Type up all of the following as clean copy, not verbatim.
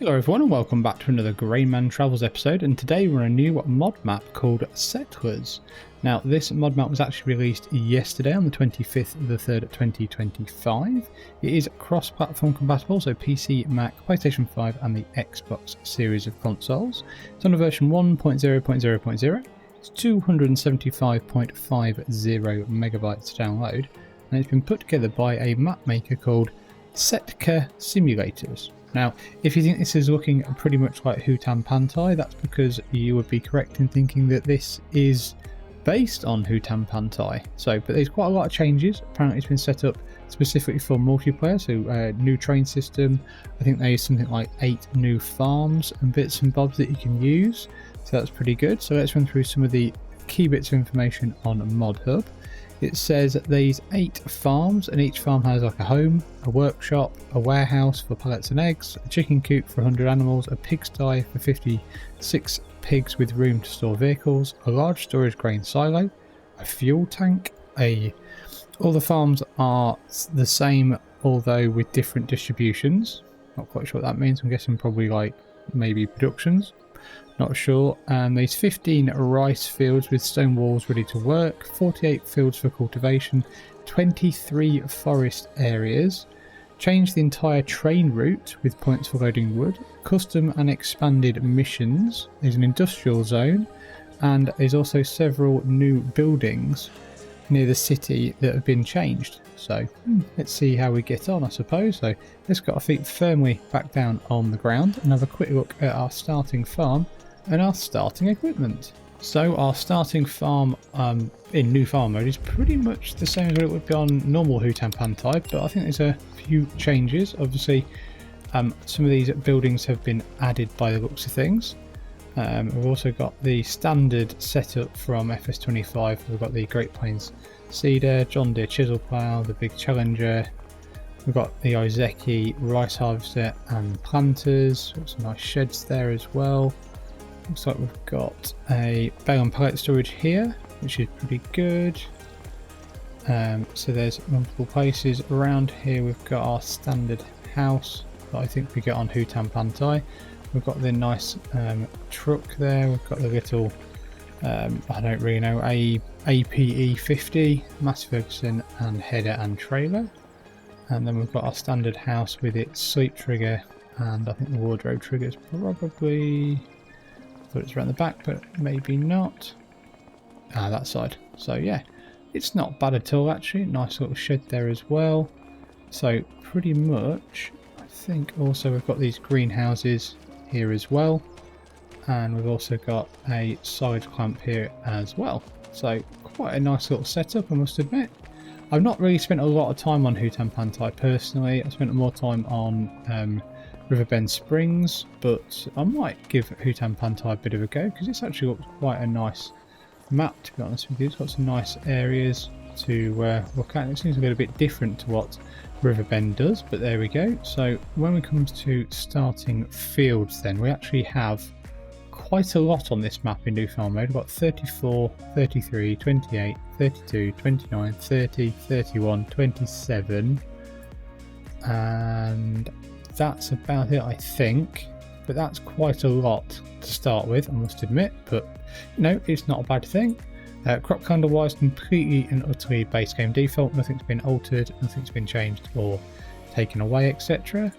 Hello everyone and welcome back to another Grainman Travels episode, and today we're on a new mod map called Settlers. Now this mod map was actually released yesterday on the 25th of the 3rd 2025. It is cross-platform compatible, so PC, Mac, PlayStation 5 and the Xbox series of consoles. It's on a version 1.0.0.0. It's 275.50 megabytes to download, and it's been put together by a map maker called Setka Simulators. Now, if you think this is looking pretty much like Hutan Pantai, that's because you would be correct in thinking that this is based on Hutan Pantai. But there's quite a lot of changes. Apparently it's been set up specifically for multiplayer, so new train system. I think there's something like 8 new farms and bits and bobs that you can use, so that's pretty good. So let's run through some of the key bits of information on Mod Hub. It says there's 8 farms, and each farm has like a home, a workshop, a warehouse for pallets and eggs, a chicken coop for 100 animals, a pigsty for 56 pigs with room to store vehicles, a large storage grain silo, a fuel tank, all the farms are the same although with different distributions. Not quite sure what that means. I'm guessing probably like maybe productions. Not sure. There's 15 rice fields with stone walls ready to work, 48 fields for cultivation, 23 forest areas. Change the entire train route with points for loading wood, custom and expanded missions. There's an industrial zone, and there's also several new buildings near the city that have been changed. So let's see how we get on, I suppose. So let's get our feet firmly back down on the ground and have a quick look at our starting farm and our starting equipment. So our starting farm in new farm mode is pretty much the same as what it would be on normal Hutan Pantai, but I think there's a few changes. Obviously some of these buildings have been added by the looks of things. We've also got the standard setup from FS25. We've got the Great Plains Seeder, John Deere Chisel Plough, the big Challenger. We've got the Ozeki rice harvester and planters. Got some nice sheds there as well. Looks like we've got a bale and pallet storage here, which is pretty good. So there's multiple places around here. We've got our standard house that I think we get on Hutan Pantai. We've got the nice truck there. We've got the little, I don't really know, APE 50, Mass Ferguson and header and trailer. And then we've got our standard house with its sleep trigger, and I think the wardrobe trigger is probably, I thought it's around the back, but maybe not. That side. So yeah, it's not bad at all actually. Nice little shed there as well. So pretty much, I think also we've got these greenhouses here as well, and we've also got a silage clamp here as well. So quite a nice little setup, I must admit. I've not really spent a lot of time on Hutan Pantai personally. I spent more time on Riverbend Springs, but I might give Hutan Pantai a bit of a go because it's actually got quite a nice map, to be honest with you. It's got some nice areas to look at. It seems a little bit different to what Riverbend does, but there we go. So when it comes to starting fields, then we actually have quite a lot on this map in new farm mode. We've got 34, 33, 28, 32, 29, 30, 31, 27, and that's about it, I think. But that's quite a lot to start with, I must admit, but no, it's not a bad thing. Crop calendar wise, completely and utterly base game default. Nothing's been altered, nothing's been changed or taken away, etc.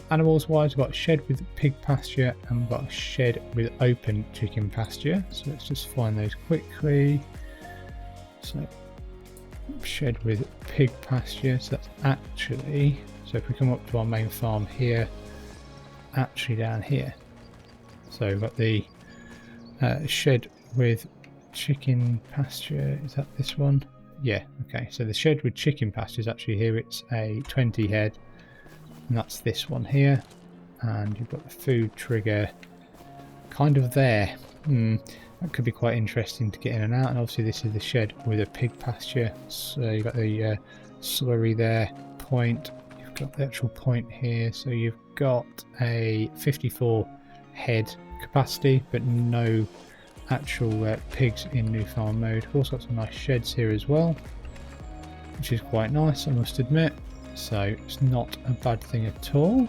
Animals wise, we've got a shed with pig pasture and we've got a shed with open chicken pasture. So let's just find those quickly. So shed with pig pasture, so that's actually, so if we come up to our main farm here, actually down here. So we've got the shed with chicken pasture. Is that this one? Yeah, okay. So the shed with chicken pasture is actually here. It's a 20 head, and that's this one here. And you've got the food trigger kind of there. That could be quite interesting to get in and out. And obviously this is the shed with a pig pasture. So you've got the slurry there, point. You've got the actual point here. So you've got a 54 head capacity, but no actual pigs in new farm mode. We've also got some nice sheds here as well, which is quite nice, I must admit. So it's not a bad thing at all.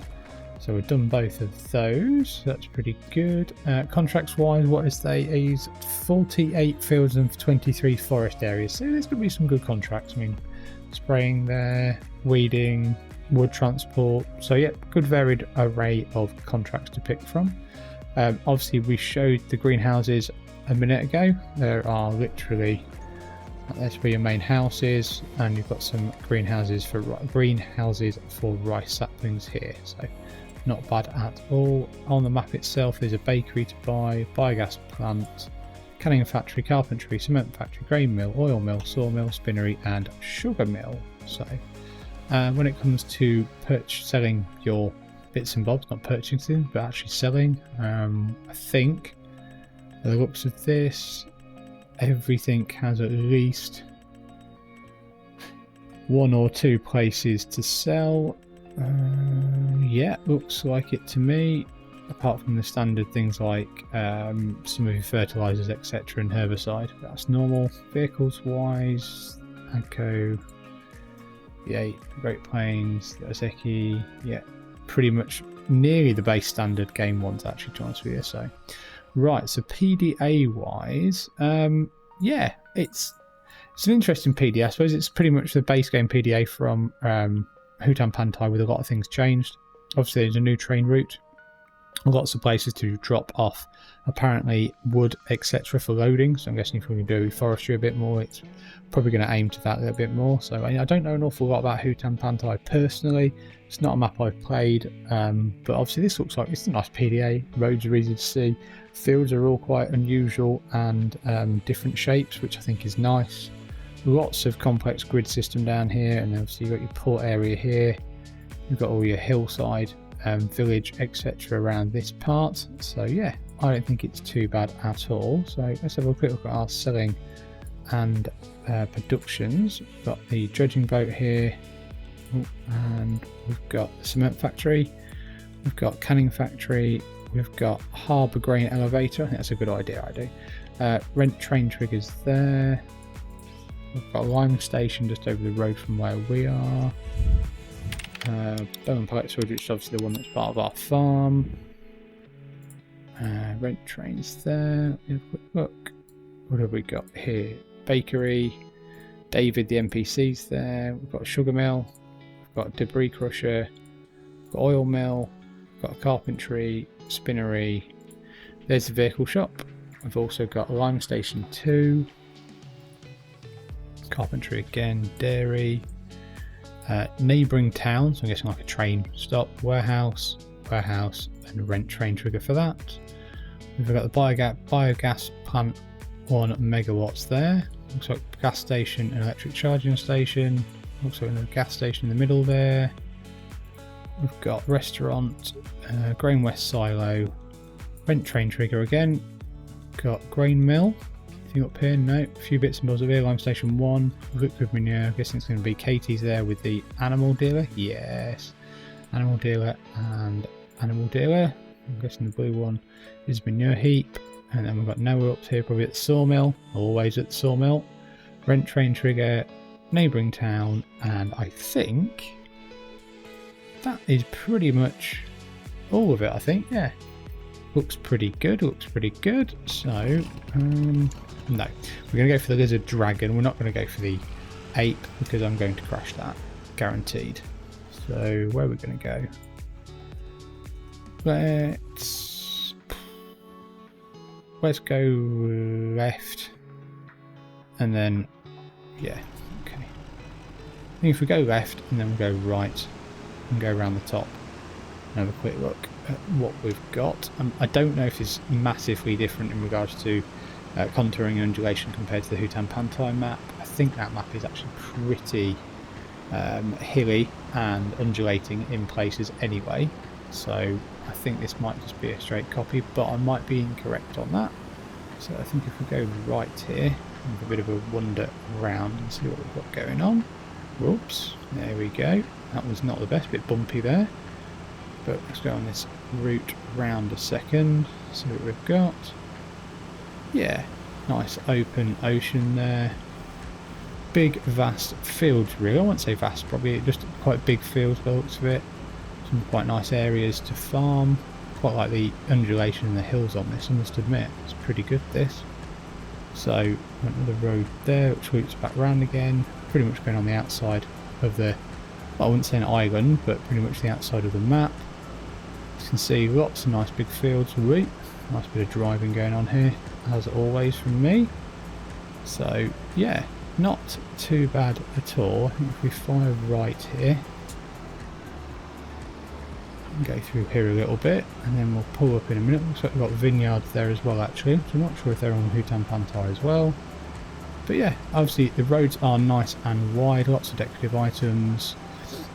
So we've done both of those. That's pretty good. Contracts wise, what is they? He's 48 fields and 23 forest areas. So there's going to be some good contracts. I mean, spraying there, weeding, wood transport. So yeah, good varied array of contracts to pick from. Obviously, we showed the greenhouses a minute ago. There are literally, that's where your main house is, and you've got some greenhouses for rice saplings here. So not bad at all. On the map itself, there's a bakery to buy, biogas plant, canning factory, carpentry, cement factory, grain mill, oil mill, sawmill, spinnery, and sugar mill. So when it comes to selling your bits and bobs, not purchasing but actually selling, I think by the looks of this, everything has at least 1 or 2 places to sell. Yeah, looks like it to me, apart from the standard things like some of your fertilizers, etc., and herbicide. That's normal. Vehicles wise, Agco, yeah, Great Plains, Zeki, yeah, pretty much nearly the base standard game ones, actually, to be honest with you. So right, so PDA wise, yeah, it's an interesting PDA. I suppose it's pretty much the base game PDA from Hutan Pantai, with a lot of things changed. Obviously, there's a new train route, lots of places to drop off apparently wood, etc., for loading. So I'm guessing if we can do forestry a bit more, it's probably going to aim to that a little bit more. So I don't know an awful lot about Hutan Pantai personally. It's not a map I've played, but obviously this looks like it's a nice PDA. Roads are easy to see, fields are all quite unusual and different shapes, which I think is nice. Lots of complex grid system down here, and obviously you've got your port area here, you've got all your hillside, village, etc. around this part. So yeah, I don't think it's too bad at all. So let's have a quick look at our selling and productions. We've got the dredging boat here, and we've got the cement factory, we've got canning factory, we've got harbour grain elevator. I think that's a good idea. I do. Rent train triggers there. We've got a lime station just over the road from where we are. Bone pallet storage, which is obviously the one that's part of our farm. Rent trains there. Have a quick look. What have we got here? Bakery. David, the NPC's there. We've got a sugar mill. We've got a debris crusher. We've got oil mill. We've got a carpentry, spinnery. There's the vehicle shop. We've also got a lime station 2. Carpentry again, dairy, neighbouring town, so I'm guessing like a train stop, warehouse, and a rent train trigger for that. We've got the biogas plant, 1 megawatts there. Looks like gas station and electric charging station. Looks like another gas station in the middle there. We've got restaurant, Grain West silo, rent train trigger again. Got grain mill. Up here, no, a few bits and bobs of here. Lime station 1, liquid manure. I'm guessing it's going to be Katie's there with the animal dealer. Yes, animal dealer and animal dealer. I'm guessing the blue one is manure heap, and then we've got Noah up here, probably at the sawmill. Always at the sawmill. Rent train trigger, neighbouring town, and I think that is pretty much all of it. I think, yeah. Looks pretty good. So, no, we're going to go for the lizard dragon. We're not going to go for the ape because I'm going to crash that, guaranteed. So where are we going to go? Let's go left, and then yeah, okay. I think if we go left and then we go right and go around the top and have a quick look at what we've got. I don't know if it's massively different in regards to contouring and undulation compared to the Hutan Pantai map. I think that map is actually pretty hilly and undulating in places anyway, so I think this might just be a straight copy, but I might be incorrect on that. So I think if we go right here, have a bit of a wander around and see what we've got going on. Whoops, there we go. That was not the best, bit bumpy there. But let's go on this route round a second, see what we've got. Yeah, nice open ocean there. Big vast fields really. I won't say vast, probably just quite big fields by the looks of it. Some quite nice areas to farm. Quite like the undulation in the hills on this, I must admit. It's pretty good, this. So, another road there, which loops back round again. Pretty much going on the outside of the, well, I wouldn't say an island, but pretty much the outside of the map. You can see lots of nice big fields. Nice bit of driving going on here, as always from me. So, yeah, not too bad at all. I think if we fire right here, go through here a little bit, and then we'll pull up in a minute. Looks like we've got vineyards there as well, actually, so I'm not sure if they're on Hutan Pantai as well. But yeah, obviously the roads are nice and wide, lots of decorative items,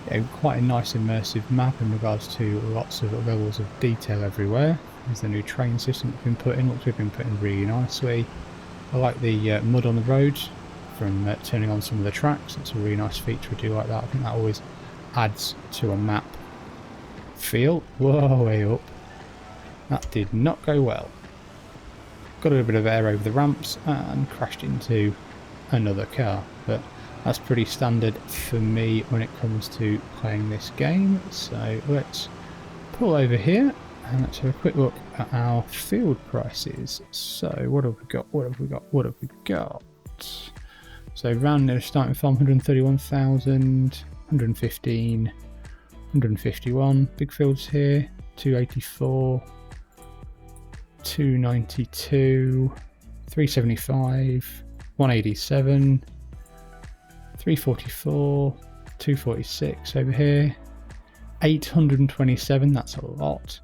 yeah, quite a nice immersive map in regards to lots of levels of detail everywhere. There's the new train system that's been put in, looks like it's been put in really nicely. I like the mud on the roads from turning on some of the tracks. It's a really nice feature, I do like that. I think that always adds to a map feel. Whoa, way up. That did not go well. Got a little bit of air over the ramps and crashed into another car, but that's pretty standard for me when it comes to playing this game. So let's pull over here and let's have a quick look at our field prices. So what have we got? What have we got? What have we got? So round there, starting farm 131,000, 115, 151. Big fields here, 284, 292, 375, 187, 344, 246 over here, 827, that's a lot,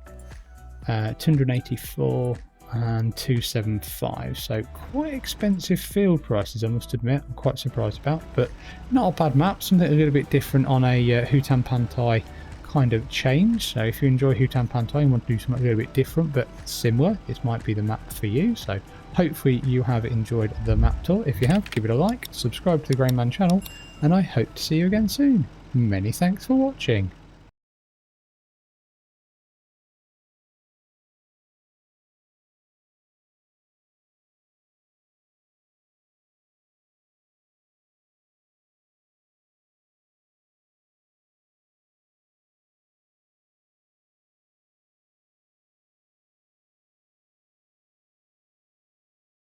284 and 275. So quite expensive field prices, I must admit. I'm quite surprised about, but not a bad map. Something a little bit different on a Hutan Pantai kind of change. So if you enjoy Hutan Pantai and want to do something a little bit different but similar, this might be the map for you. So hopefully you have enjoyed the map tour. If you have, give it a like, subscribe to the Grainman channel, and I hope to see you again soon. Many thanks for watching.